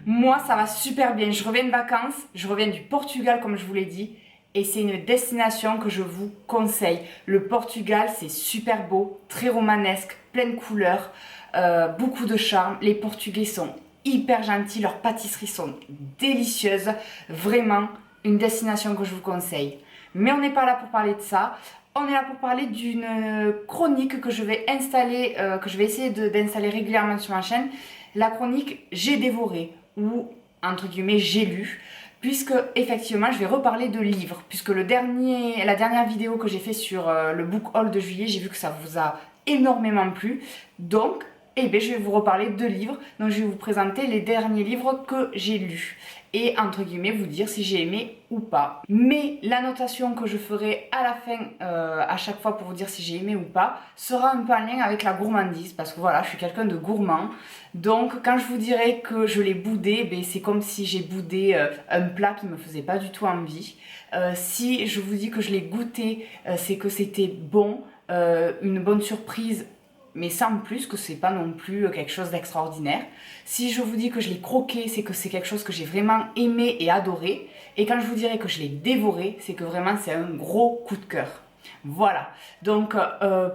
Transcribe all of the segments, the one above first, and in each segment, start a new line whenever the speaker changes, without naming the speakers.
Moi, ça va super bien. Je reviens de vacances, je reviens du Portugal comme je vous l'ai dit. Et c'est une destination que je vous conseille. Le Portugal, c'est super beau, très romanesque, plein de couleurs, beaucoup de charme. Les Portugais sont hyper gentils, leurs pâtisseries sont délicieuses. Vraiment, une destination que je vous conseille. Mais on n'est pas là pour parler de ça. On est là pour parler d'une chronique que je vais installer, que je vais essayer d'installer régulièrement sur ma chaîne. La chronique J'ai dévoré ou entre guillemets J'ai lu, puisque effectivement je vais reparler de livres, puisque la dernière vidéo que j'ai fait sur le book haul de juillet, j'ai vu que ça vous a énormément plu. Donc je vais vous reparler de livres. Donc je vais vous présenter les derniers livres que j'ai lus et entre guillemets vous dire si j'ai aimé ou pas. Mais la notation que je ferai à la fin à chaque fois pour vous dire si j'ai aimé ou pas sera un peu en lien avec la gourmandise, parce que voilà, je suis quelqu'un de gourmand. Donc quand je vous dirai que je l'ai boudé, c'est comme si j'ai boudé un plat qui me faisait pas du tout envie. Si je vous dis que je l'ai goûté, c'est que c'était bon, une bonne surprise, mais sans plus, que c'est pas non plus quelque chose d'extraordinaire. Si je vous dis que je l'ai croqué, c'est que c'est quelque chose que j'ai vraiment aimé et adoré. Et quand je vous dirai que je l'ai dévoré, c'est que vraiment c'est un gros coup de cœur. Voilà, donc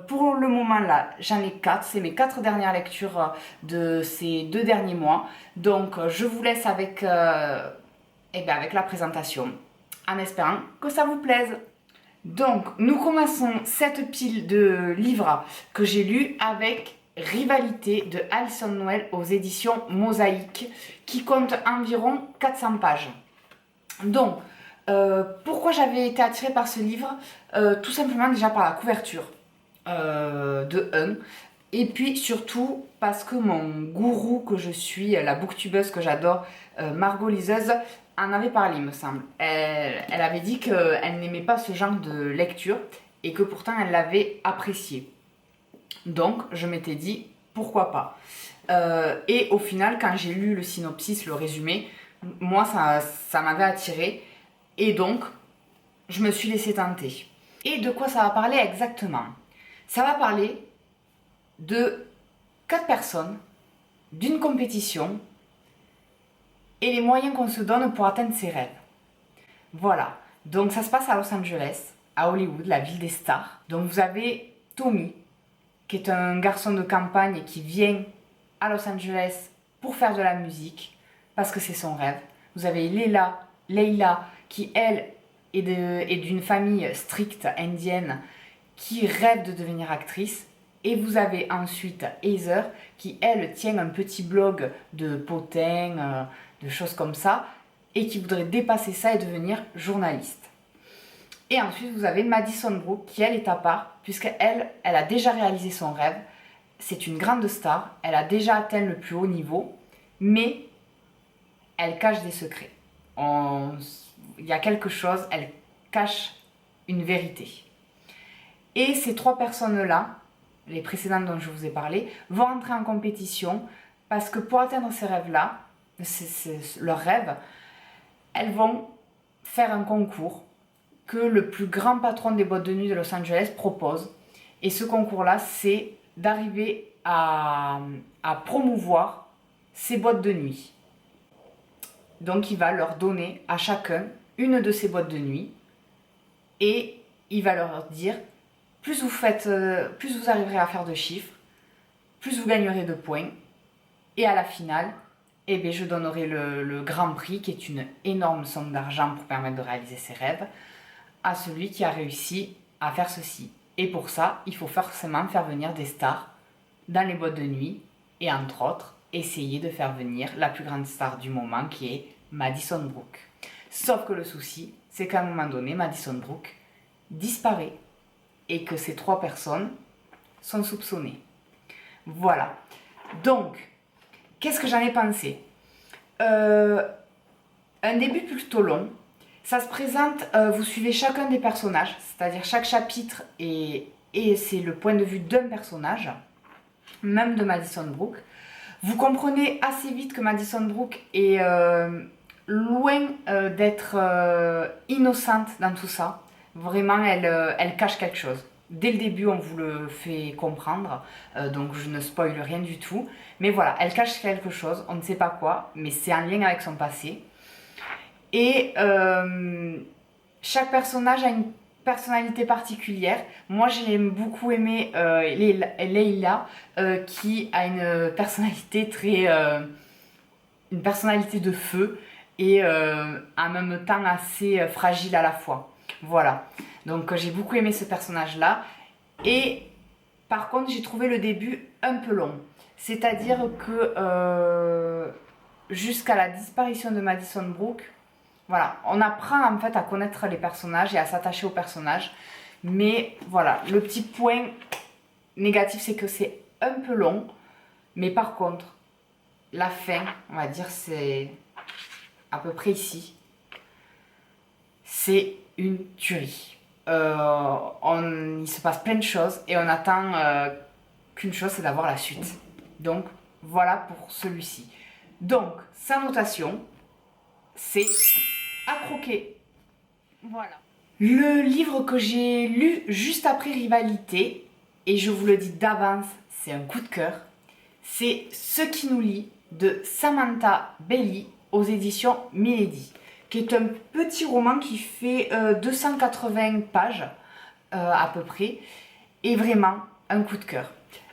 pour le moment là, j'en ai 4, c'est mes 4 dernières lectures de ces 2 derniers mois. Donc je vous laisse avec, avec la présentation, en espérant que ça vous plaise. Donc, nous commençons cette pile de livres que j'ai lus avec Rivalité de Alison Noël aux éditions Mosaïque, qui compte environ 400 pages. Donc, pourquoi j'avais été attirée par ce livre? Tout simplement déjà par la couverture de 1. Et puis surtout parce que mon gourou que je suis, la booktubeuse que j'adore, Margot Liseuse, en avait parlé, il me semble. Elle avait dit qu'elle n'aimait pas ce genre de lecture et que pourtant elle l'avait apprécié. Donc je m'étais dit pourquoi pas. Et au final, quand j'ai lu le synopsis, le résumé, moi ça m'avait attiré et donc je me suis laissée tenter. Et de quoi ça va parler exactement? Ça va parler de 4 personnes, d'une compétition et les moyens qu'on se donne pour atteindre ses rêves. Voilà, donc ça se passe à Los Angeles, à Hollywood, la ville des stars. Donc vous avez Tommy, qui est un garçon de campagne qui vient à Los Angeles pour faire de la musique, parce que c'est son rêve. Vous avez Leila, qui elle est d'une famille stricte indienne, qui rêve de devenir actrice. Et vous avez ensuite Heather, qui elle tient un petit blog de potins, de choses comme ça, et qui voudrait dépasser ça et devenir journaliste. Et ensuite vous avez Madison Brooke, qui elle est à part, puisqu'elle a déjà réalisé son rêve. C'est une grande star, elle a déjà atteint le plus haut niveau, mais elle cache des secrets. Il y a quelque chose, elle cache une vérité. Et ces 3 personnes-là, les précédentes dont je vous ai parlé, vont entrer en compétition parce que pour atteindre ces rêves-là, leurs rêves, elles vont faire un concours que le plus grand patron des boîtes de nuit de Los Angeles propose. Et ce concours-là, c'est d'arriver à promouvoir ces boîtes de nuit. Donc il va leur donner à chacun une de ces boîtes de nuit et il va leur dire: plus vous arriverez à faire de chiffres, plus vous gagnerez de points. Et à la finale, je donnerai le grand prix, qui est une énorme somme d'argent pour permettre de réaliser ses rêves, à celui qui a réussi à faire ceci. Et pour ça, il faut forcément faire venir des stars dans les boîtes de nuit et entre autres, essayer de faire venir la plus grande star du moment, qui est Madison Brooke. Sauf que le souci, c'est qu'à un moment donné, Madison Brooke disparaît et que ces 3 personnes sont soupçonnées. Voilà. Donc, qu'est-ce que j'en ai pensé? Un début plutôt long. Ça se présente, vous suivez chacun des personnages, c'est-à-dire chaque chapitre et c'est le point de vue d'un personnage, même de Madison Brooke. Vous comprenez assez vite que Madison Brooke est loin d'être innocente dans tout ça. Vraiment, elle cache quelque chose. Dès le début, on vous le fait comprendre, donc je ne spoil rien du tout. Mais voilà, elle cache quelque chose, on ne sait pas quoi, mais c'est en lien avec son passé. Et chaque personnage a une personnalité particulière. Moi, j'ai beaucoup aimé Leila, qui a une personnalité une personnalité de feu et en même temps assez fragile à la fois. Voilà. Donc j'ai beaucoup aimé ce personnage-là. Et par contre, j'ai trouvé le début un peu long. C'est-à-dire que jusqu'à la disparition de Madison Brooke, voilà, on apprend en fait à connaître les personnages et à s'attacher aux personnages. Mais voilà, le petit point négatif, c'est que c'est un peu long. Mais par contre, la fin, on va dire, c'est à peu près ici. C'est une tuerie. Il se passe plein de choses et on attend qu'une chose, c'est d'avoir la suite. Donc, voilà pour celui-ci. Donc, sa notation, c'est à croquer. Voilà. Le livre que j'ai lu juste après Rivalité, et je vous le dis d'avance, c'est un coup de cœur, c'est Ce qui nous lie de Samantha Bailey aux éditions Milady, qui est un petit roman qui fait 280 pages à peu près, et vraiment un coup de cœur.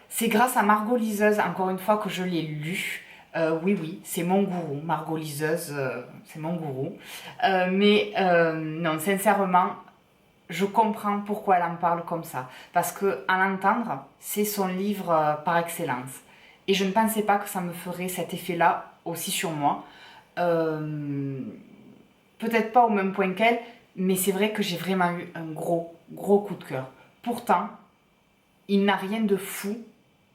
C'est grâce à Margot Liseuse, encore une fois, que je l'ai lu. Oui, c'est mon gourou. Margot Liseuse, c'est mon gourou. Non, sincèrement, je comprends pourquoi elle en parle comme ça. Parce que à l'entendre, c'est son livre par excellence. Et je ne pensais pas que ça me ferait cet effet-là aussi sur moi. Peut-être pas au même point qu'elle, mais c'est vrai que j'ai vraiment eu un gros coup de cœur. Pourtant, il n'a rien de fou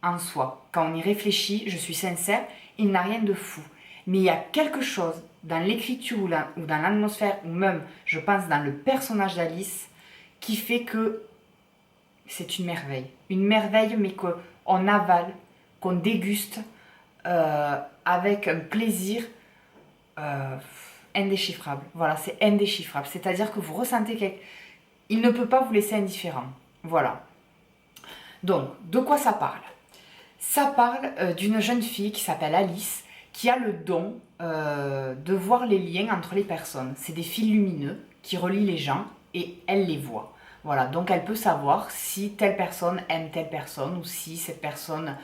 en soi. Quand on y réfléchit, je suis sincère, il n'a rien de fou. Mais il y a quelque chose dans l'écriture ou dans l'atmosphère, ou même, je pense, dans le personnage d'Alice, qui fait que c'est une merveille. Une merveille, mais qu'on avale, qu'on déguste avec un plaisir indéchiffrable. Voilà, c'est indéchiffrable. C'est-à-dire que vous ressentez il ne peut pas vous laisser indifférent. Voilà. Donc, de quoi ça parle? Ça parle d'une jeune fille qui s'appelle Alice, qui a le don de voir les liens entre les personnes. C'est des fils lumineux qui relient les gens et elle les voit. Voilà, donc elle peut savoir si telle personne aime telle personne ou si cette personne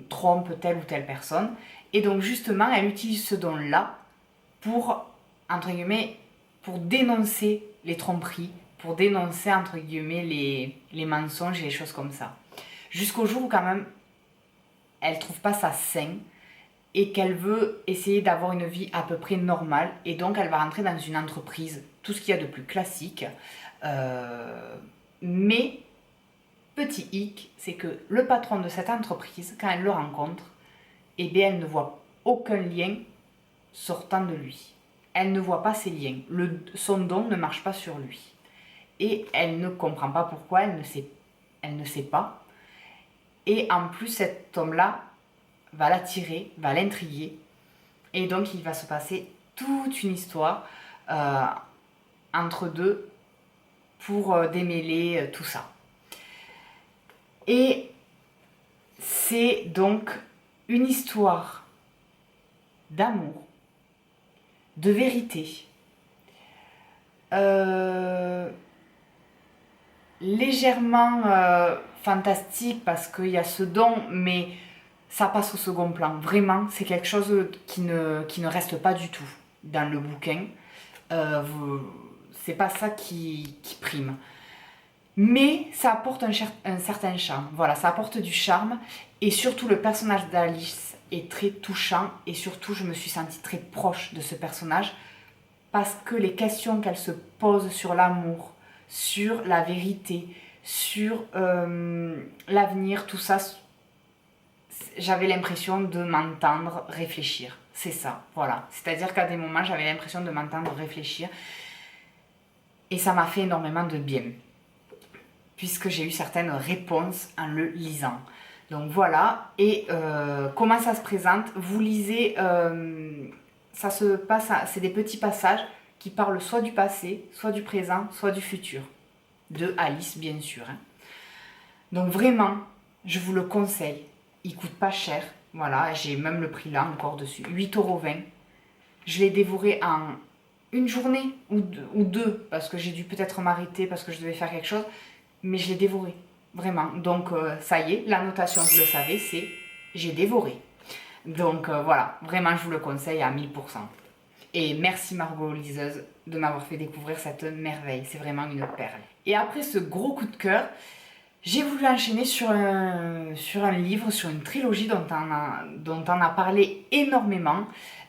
trompe telle ou telle personne. Et donc justement, elle utilise ce don-là pour, entre guillemets, pour dénoncer les tromperies, pour dénoncer, entre guillemets, les mensonges et les choses comme ça. Jusqu'au jour où quand même, elle trouve pas ça sain et qu'elle veut essayer d'avoir une vie à peu près normale. Et donc, elle va rentrer dans une entreprise, tout ce qu'il y a de plus classique. Mais, petit hic, c'est que le patron de cette entreprise, quand elle le rencontre, eh bien, elle ne voit aucun lien sortant de lui. Elle ne voit pas ces liens. Son don ne marche pas sur lui. Et elle ne comprend pas pourquoi, elle ne sait pas. Et en plus, cet homme-là va l'attirer, va l'intriguer. Et donc, il va se passer toute une histoire entre deux pour démêler tout ça. Et c'est donc une histoire d'amour, de vérité, légèrement fantastique parce qu'il y a ce don, mais ça passe au second plan. Vraiment, c'est quelque chose qui ne reste pas du tout dans le bouquin. C'est pas ça qui prime. Mais ça apporte un certain charme. Voilà, ça apporte du charme. Et surtout, le personnage d'Alice est très touchant. Et surtout, je me suis sentie très proche de ce personnage. Parce que les questions qu'elle se pose sur l'amour, sur la vérité, sur l'avenir, tout ça, j'avais l'impression de m'entendre réfléchir. C'est ça, voilà. C'est-à-dire qu'à des moments, j'avais l'impression de m'entendre réfléchir. Et ça m'a fait énormément de bien. Puisque j'ai eu certaines réponses en le lisant. Donc voilà. Et comment ça se présente? Vous lisez... ça se passe, c'est des petits passages qui parlent soit du passé, soit du présent, soit du futur. de Alice, bien sûr. Hein. Donc vraiment, je vous le conseille. Il coûte pas cher. Voilà, j'ai même le prix là encore dessus. 8,20 €. Je l'ai dévoré en une journée ou deux, parce que j'ai dû peut-être m'arrêter parce que je devais faire quelque chose. Mais je l'ai dévoré, vraiment. Donc ça y est, la notation, vous le savez, c'est j'ai dévoré. Donc voilà, vraiment je vous le conseille à 1000%. Et merci Margot liseuse de m'avoir fait découvrir cette merveille, c'est vraiment une perle. Et après ce gros coup de cœur, j'ai voulu enchaîner sur un livre, sur une trilogie dont on a parlé énormément,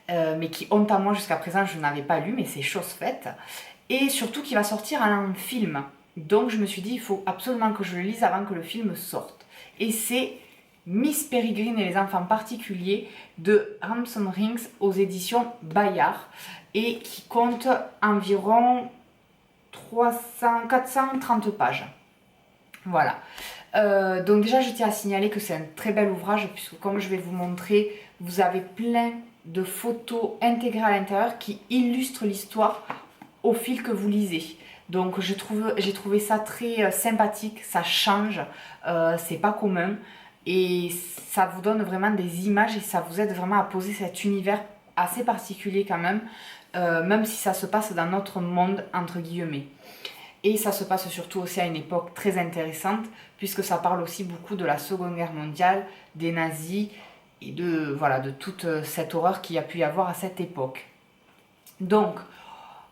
mais qui honte à moi jusqu'à présent je n'avais pas lu, mais c'est chose faite. Et surtout qui va sortir en film. Donc je me suis dit, il faut absolument que je le lise avant que le film sorte. Et c'est Miss Peregrine et les enfants particuliers de Ramson Rings aux éditions Bayard et qui compte environ 430 pages. Voilà. Donc déjà, je tiens à signaler que c'est un très bel ouvrage puisque comme je vais vous montrer, vous avez plein de photos intégrées à l'intérieur qui illustrent l'histoire au fil que vous lisez. Donc j'ai trouvé ça très sympathique, ça change, c'est pas commun et ça vous donne vraiment des images et ça vous aide vraiment à poser cet univers assez particulier quand même si ça se passe dans notre monde entre guillemets. Et ça se passe surtout aussi à une époque très intéressante puisque ça parle aussi beaucoup de la Seconde Guerre mondiale, des nazis et de toute cette horreur qu'il y a pu y avoir à cette époque. Donc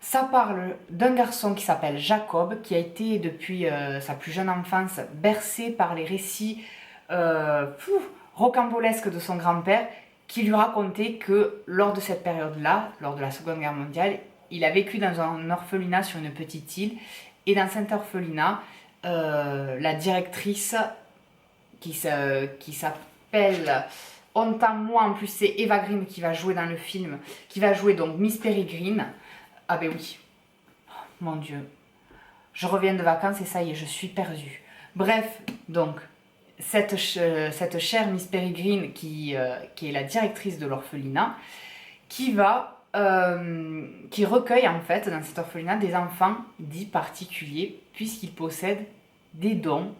ça parle d'un garçon qui s'appelle Jacob, qui a été depuis sa plus jeune enfance bercé par les récits rocambolesques de son grand-père, qui lui racontait que lors de cette période-là, lors de la Seconde Guerre mondiale, il a vécu dans un orphelinat sur une petite île, et dans cet orphelinat, la directrice, qui s'appelle... Honte à moi, en plus c'est Eva Green qui va jouer dans le film, qui va jouer donc Miss Peregrine. Ah ben oui, mon Dieu, je reviens de vacances et ça y est, je suis perdue. Bref, donc, cette chère Miss Peregrine qui est la directrice de l'orphelinat, qui recueille en fait dans cet orphelinat des enfants dits particuliers, puisqu'ils possèdent des dons,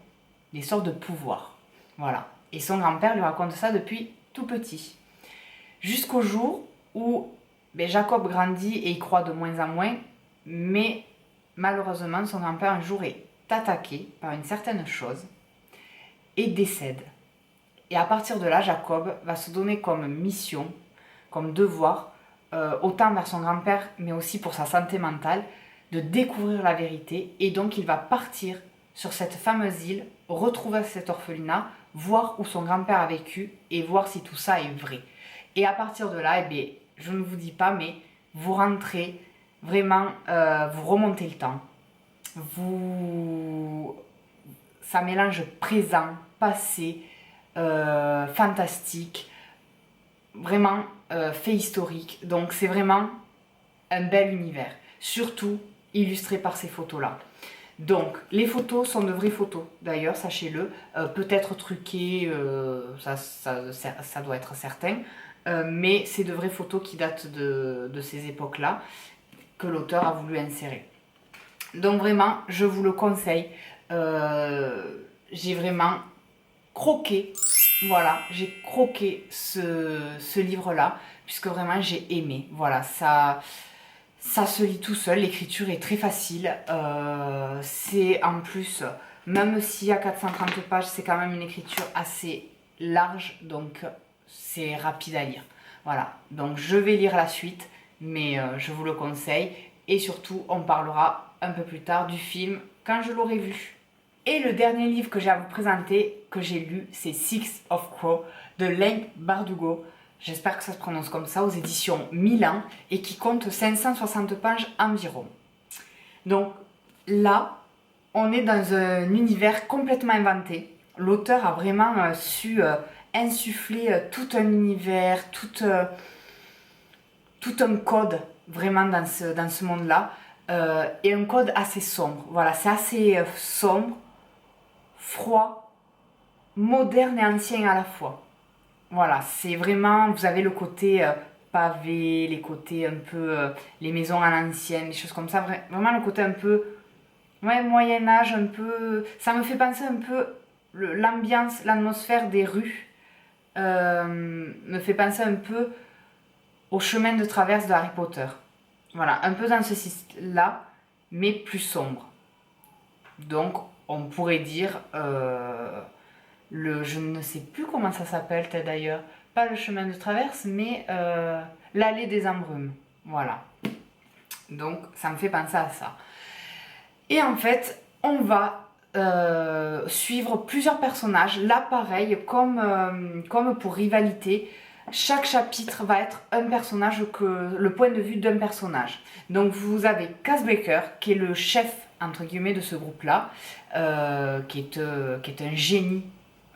des sortes de pouvoirs. Voilà. Et son grand-père lui raconte ça depuis tout petit. Jusqu'au jour où Jacob grandit et y croit de moins en moins, mais malheureusement, son grand-père un jour est attaqué par une certaine chose et décède. Et à partir de là, Jacob va se donner comme mission, comme devoir, autant vers son grand-père, mais aussi pour sa santé mentale, de découvrir la vérité. Et donc, il va partir sur cette fameuse île, retrouver cet orphelinat, voir où son grand-père a vécu et voir si tout ça est vrai. Et à partir de là, je ne vous dis pas, mais vous rentrez vraiment, vous remontez le temps. Ça mélange présent, passé, fantastique, vraiment fait historique. Donc c'est vraiment un bel univers, surtout illustré par ces photos-là. Donc les photos sont de vraies photos, d'ailleurs, sachez-le, peut-être truquées, ça doit être certain. Mais c'est de vraies photos qui datent de ces époques-là que l'auteur a voulu insérer. Donc vraiment, je vous le conseille. J'ai vraiment croqué, voilà, j'ai croqué ce livre-là, puisque vraiment j'ai aimé. Voilà, ça se lit tout seul, l'écriture est très facile. C'est en plus, même s'il y a 430 pages, c'est quand même une écriture assez large, donc c'est rapide à lire. Voilà, donc je vais lire la suite, mais je vous le conseille. Et surtout, on parlera un peu plus tard du film quand je l'aurai vu. Et le dernier livre que j'ai à vous présenter, que j'ai lu, c'est Six of Crow de Leigh Bardugo. J'espère que ça se prononce comme ça, aux éditions Milan, et qui compte 560 pages environ. Donc là, on est dans un univers complètement inventé. L'auteur a vraiment su insuffler tout un univers, tout un code vraiment dans ce monde-là, et un code assez sombre. Voilà, c'est assez sombre, froid, moderne et ancien à la fois. Voilà, c'est vraiment, vous avez le côté pavé, les côtés un peu, les maisons à l'ancienne, des choses comme ça, vraiment le côté un peu ouais, Moyen-Âge un peu. Ça me fait penser un peu l'ambiance, l'atmosphère des rues. Me fait penser un peu au chemin de traverse de Harry Potter. Voilà, un peu dans ce style-là, mais plus sombre. Donc, on pourrait dire je ne sais plus comment ça s'appelle d'ailleurs, pas le chemin de traverse, mais l'allée des embrumes. Voilà. Donc, ça me fait penser à ça. Et en fait, on va suivre plusieurs personnages. Là, pareil, comme pour Rivalité, chaque chapitre va être un personnage, le point de vue d'un personnage. Donc vous avez Cass Breaker, qui est le chef, entre guillemets, de ce groupe-là, qui est un génie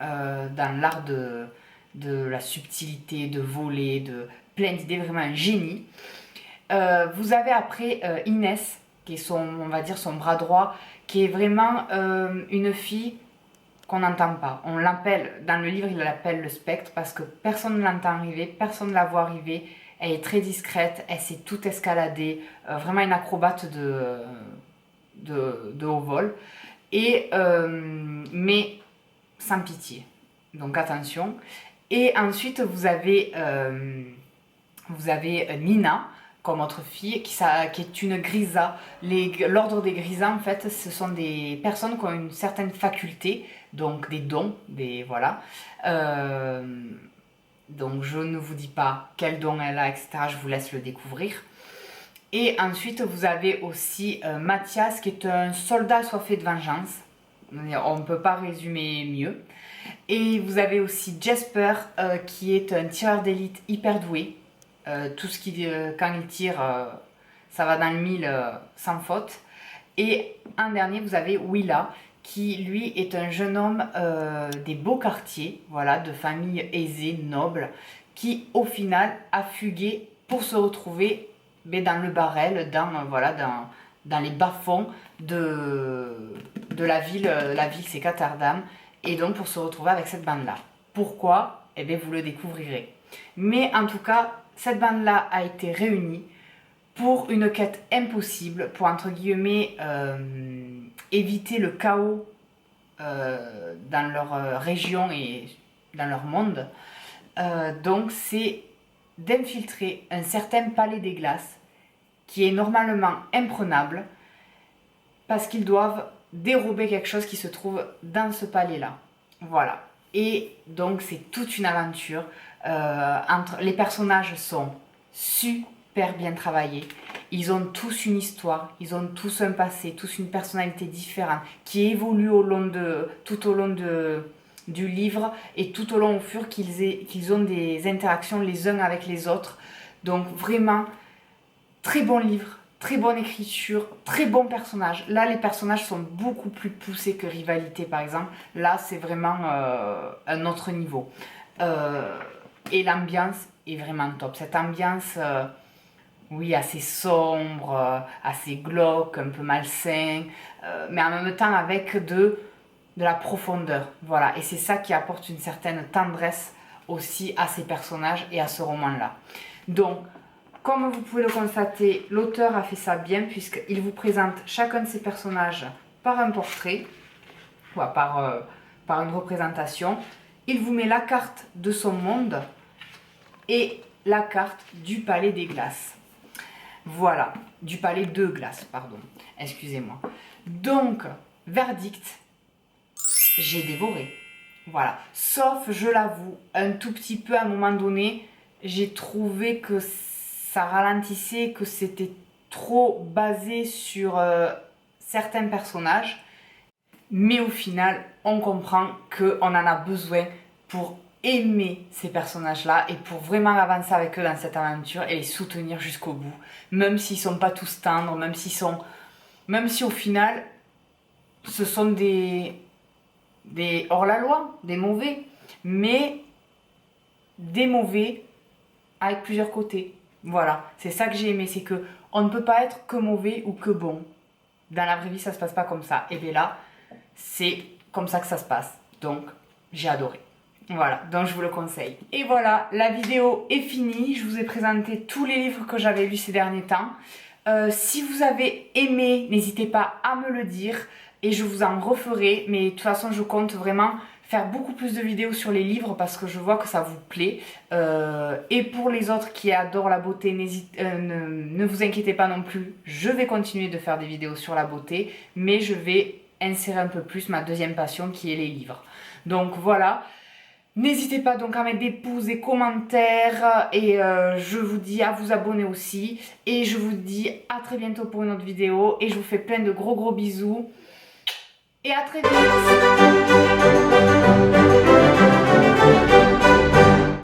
dans l'art de la subtilité, de voler, de plein d'idées, vraiment un génie. Vous avez après Inès, qui est on va dire son bras droit, qui est vraiment une fille qu'on n'entend pas. On l'appelle, dans le livre, il l'appelle le spectre parce que personne ne l'entend arriver, personne ne la voit arriver. Elle est très discrète, elle sait tout escalader, vraiment une acrobate de haut vol. Mais sans pitié. Donc attention. Et ensuite, vous avez Nina, comme autre fille, qui est une grisa. L'ordre des grisas, en fait, ce sont des personnes qui ont une certaine faculté, donc des dons, voilà. Donc je ne vous dis pas quel don elle a, etc. Je vous laisse le découvrir. Et ensuite, vous avez aussi Mathias, qui est un soldat assoiffé de vengeance. On ne peut pas résumer mieux. Et vous avez aussi Jasper, qui est un tireur d'élite hyper doué. Tout ce qui, quand il tire, ça va dans le mille sans faute. Et en dernier, vous avez Willa, qui lui est un jeune homme des beaux quartiers, voilà, de famille aisée, noble, qui au final a fugué pour se retrouver dans le Barrel, dans les bas-fonds de la ville c'est Catardam, et donc pour se retrouver avec cette bande-là. Pourquoi? Eh bien, vous le découvrirez. Mais en tout cas, cette bande-là a été réunie pour une quête impossible, pour entre guillemets éviter le chaos dans leur région et dans leur monde. Donc c'est d'infiltrer un certain palais des glaces qui est normalement imprenable parce qu'ils doivent dérober quelque chose qui se trouve dans ce palais-là. Voilà. Et donc c'est toute une aventure. Les personnages sont super bien travaillés. Ils ont tous une histoire, ils ont tous un passé, tous une personnalité différente qui évolue tout au long du livre et tout au long au fur qu'ils ont des interactions les uns avec les autres. Donc vraiment, très bon livre, très bonne écriture, très bon personnage. Là, les personnages sont beaucoup plus poussés que Rivalité, par exemple. Là, c'est vraiment un autre niveau. Et l'ambiance est vraiment top. Cette ambiance, oui, assez sombre, assez glauque, un peu malsain, mais en même temps avec de la profondeur. Voilà, et c'est ça qui apporte une certaine tendresse aussi à ces personnages et à ce roman-là. Donc, comme vous pouvez le constater, l'auteur a fait ça bien puisqu'il vous présente chacun de ces personnages par un portrait, ou par une représentation. Il vous met la carte de son monde et la carte du palais des glaces. Voilà, du palais de glace, pardon, excusez-moi. Donc, verdict, j'ai dévoré. Voilà, sauf, je l'avoue, un tout petit peu à un moment donné, j'ai trouvé que ça ralentissait, que c'était trop basé sur certains personnages. Mais au final, on comprend qu'on en a besoin pour aimer ces personnages-là et pour vraiment avancer avec eux dans cette aventure et les soutenir jusqu'au bout. Même s'ils sont pas tous tendres, même si au final, ce sont des hors-la-loi, des mauvais. Mais des mauvais avec plusieurs côtés. Voilà, c'est ça que j'ai aimé, c'est que on ne peut pas être que mauvais ou que bon. Dans la vraie vie, ça se passe pas comme ça. Et bien là, c'est comme ça que ça se passe. Donc, j'ai adoré. Voilà, donc je vous le conseille. Et voilà, la vidéo est finie. Je vous ai présenté tous les livres que j'avais lus ces derniers temps. Si vous avez aimé, n'hésitez pas à me le dire et je vous en referai. Mais de toute façon, je compte vraiment faire beaucoup plus de vidéos sur les livres parce que je vois que ça vous plaît. Et pour les autres qui adorent la beauté, ne vous inquiétez pas non plus. Je vais continuer de faire des vidéos sur la beauté, mais je vais insérer un peu plus ma deuxième passion qui est les livres. Donc voilà. N'hésitez pas donc à mettre des pouces, des commentaires et je vous dis à vous abonner aussi. Et je vous dis à très bientôt pour une autre vidéo et je vous fais plein de gros bisous. Et à très vite.